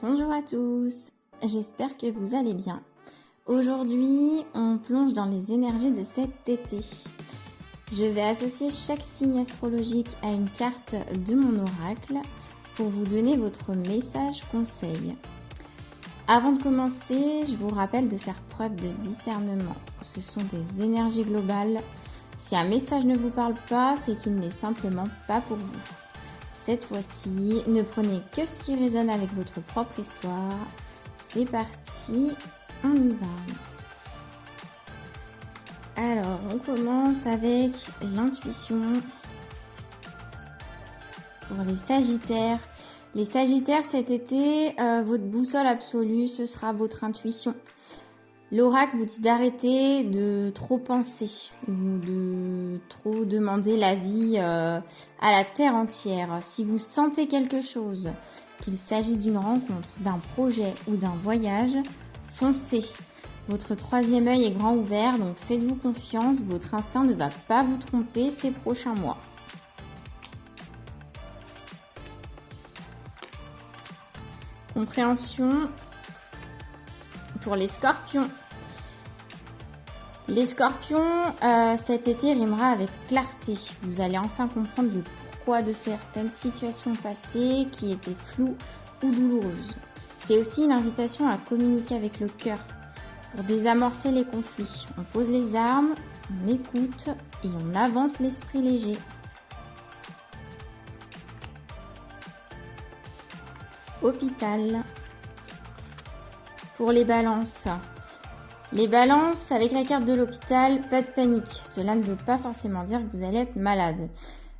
Bonjour à tous, j'espère que vous allez bien. Aujourd'hui, on plonge dans les énergies de cet été. Je vais associer chaque signe astrologique à une carte de mon oracle pour vous donner votre message conseil. Avant de commencer, je vous rappelle de faire preuve de discernement. Ce sont des énergies globales. Si un message ne vous parle pas, c'est qu'il n'est simplement pas pour vous. Cette fois-ci, ne prenez que ce qui résonne avec votre propre histoire. C'est parti, on y va. Alors, on commence avec l'intuition pour les Sagittaires. Les Sagittaires, cet été, votre boussole absolue, ce sera votre intuition. L'oracle vous dit d'arrêter de trop penser ou de trop demander l'avis à la terre entière. Si vous sentez quelque chose, qu'il s'agisse d'une rencontre, d'un projet ou d'un voyage, foncez. Votre troisième œil est grand ouvert, donc faites-vous confiance. Votre instinct ne va pas vous tromper ces prochains mois. Compréhension pour les Scorpions. Les Scorpions, cet été rimera avec clarté. Vous allez enfin comprendre le pourquoi de certaines situations passées qui étaient floues ou douloureuses. C'est aussi une invitation à communiquer avec le cœur pour désamorcer les conflits. On pose les armes, on écoute et on avance l'esprit léger. Hôpital. Pour les balances. Les balances, avec la carte de l'hôpital, pas de panique. Cela ne veut pas forcément dire que vous allez être malade.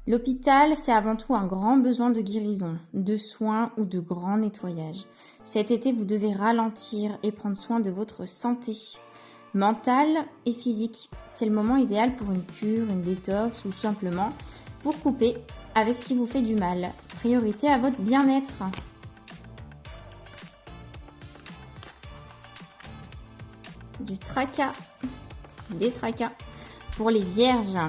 L'hôpital, c'est avant tout un grand besoin de guérison, de soins ou de grand nettoyage. Cet été, vous devez ralentir et prendre soin de votre santé mentale et physique. C'est le moment idéal pour une cure, une détox ou simplement pour couper avec ce qui vous fait du mal. Priorité à votre bien-être. Du tracas, des tracas pour les vierges.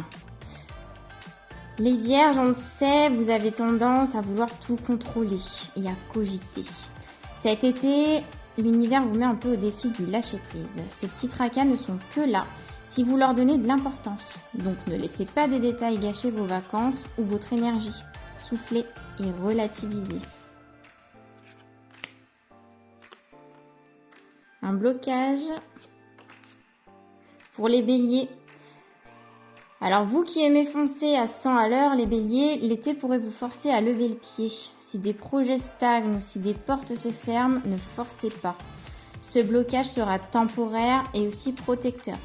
Les vierges, on le sait, vous avez tendance à vouloir tout contrôler et à cogiter. Cet été, l'univers vous met un peu au défi du lâcher-prise. Ces petits tracas ne sont que là si vous leur donnez de l'importance. Donc ne laissez pas des détails gâcher vos vacances ou votre énergie. Soufflez et relativisez. Un blocage. Pour les béliers, alors vous qui aimez foncer à 100 à l'heure, les béliers, l'été pourrait vous forcer à lever le pied. Si des projets stagnent ou si des portes se ferment, ne forcez pas. Ce blocage sera temporaire et aussi protecteur.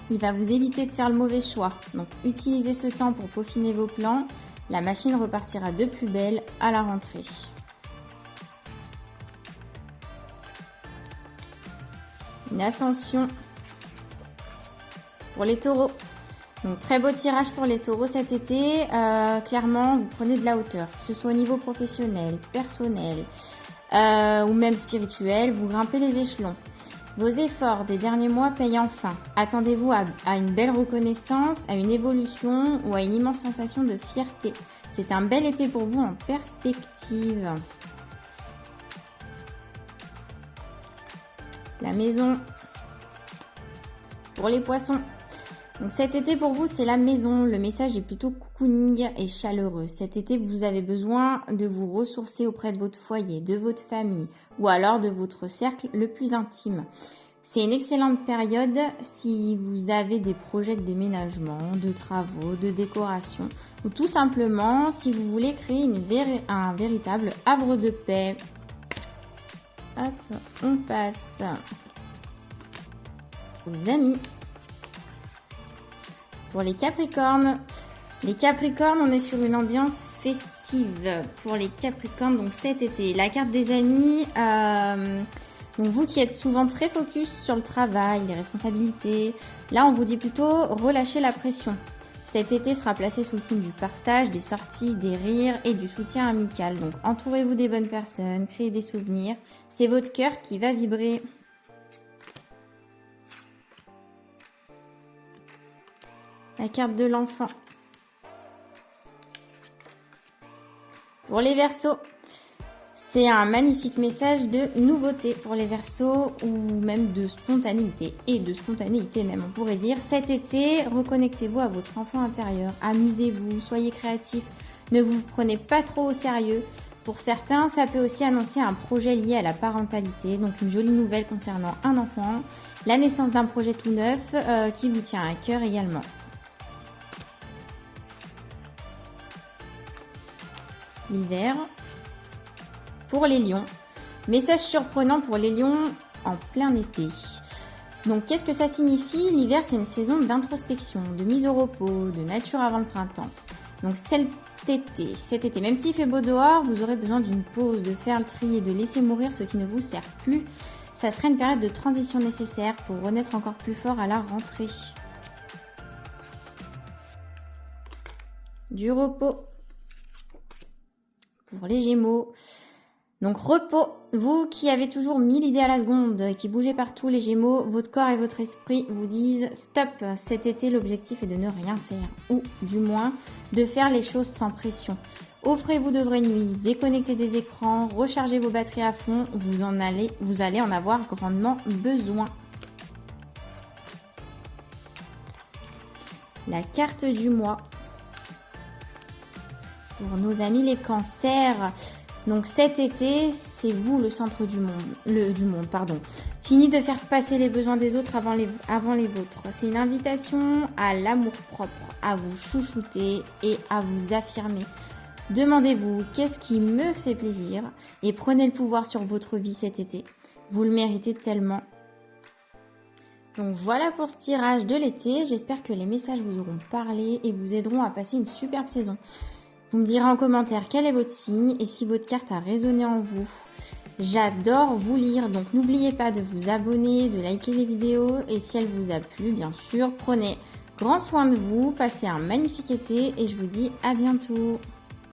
Il va vous éviter de faire le mauvais choix. Donc utilisez ce temps pour peaufiner vos plans. La machine repartira de plus belle à la rentrée. Une ascension. Pour les taureaux, donc très beau tirage pour les taureaux cet été. Clairement, vous prenez de la hauteur, que ce soit au niveau professionnel, personnel ou même spirituel, vous grimpez les échelons. Vos efforts des derniers mois payent enfin. Attendez-vous à une belle reconnaissance, à une évolution ou à une immense sensation de fierté. C'est un bel été pour vous en perspective. La maison. Pour les poissons. Donc cet été pour vous, c'est la maison. Le message est plutôt cocooning et chaleureux. Cet été, vous avez besoin de vous ressourcer auprès de votre foyer, de votre famille ou alors de votre cercle le plus intime. C'est une excellente période si vous avez des projets de déménagement, de travaux, de décoration ou tout simplement si vous voulez créer un véritable havre de paix. Hop, on passe aux amis. Pour les Capricornes, on est sur une ambiance festive pour les Capricornes, donc cet été. La carte des amis, donc vous qui êtes souvent très focus sur le travail, les responsabilités, là on vous dit plutôt relâchez la pression. Cet été sera placé sous le signe du partage, des sorties, des rires et du soutien amical. Donc entourez-vous des bonnes personnes, créez des souvenirs, c'est votre cœur qui va vibrer. La carte de l'enfant. Pour les Verseaux, C'est un magnifique message de nouveauté pour les Verseaux ou même de spontanéité. Et de spontanéité même, on pourrait dire. Cet été, reconnectez-vous à votre enfant intérieur. Amusez-vous, soyez créatifs. Ne vous prenez pas trop au sérieux. Pour certains, ça peut aussi annoncer un projet lié à la parentalité. Donc une jolie nouvelle concernant un enfant. La naissance d'un projet tout neuf qui vous tient à cœur également. L'hiver. Pour les lions, message surprenant pour les lions en plein été. Donc qu'est-ce que ça signifie? L'hiver, c'est une saison d'introspection, de mise au repos, de nature avant le printemps. Donc cet été, même s'il fait beau dehors, vous aurez besoin d'une pause, de faire le tri et de laisser mourir ce qui ne vous sert plus. Ça serait une période de transition nécessaire pour renaître encore plus fort à la rentrée. Du repos pour les Gémeaux. Donc repos, vous qui avez toujours 1000 idées à la seconde, qui bougez partout les Gémeaux, votre corps et votre esprit vous disent stop, cet été l'objectif est de ne rien faire, ou du moins de faire les choses sans pression. Offrez-vous de vraies nuits, déconnectez des écrans, rechargez vos batteries à fond, vous allez en avoir grandement besoin. La carte du mois. Pour nos amis les cancers. Donc cet été, c'est vous le centre du monde. Fini de faire passer les besoins des autres avant les vôtres. C'est une invitation à l'amour-propre, à vous chouchouter et à vous affirmer. Demandez-vous qu'est-ce qui me fait plaisir et prenez le pouvoir sur votre vie cet été. Vous le méritez tellement. Donc voilà pour ce tirage de l'été. J'espère que les messages vous auront parlé et vous aideront à passer une superbe saison. Vous me direz en commentaire quel est votre signe et si votre carte a résonné en vous. J'adore vous lire, donc n'oubliez pas de vous abonner, de liker les vidéos et si elle vous a plu, bien sûr, prenez grand soin de vous, passez un magnifique été et je vous dis à bientôt.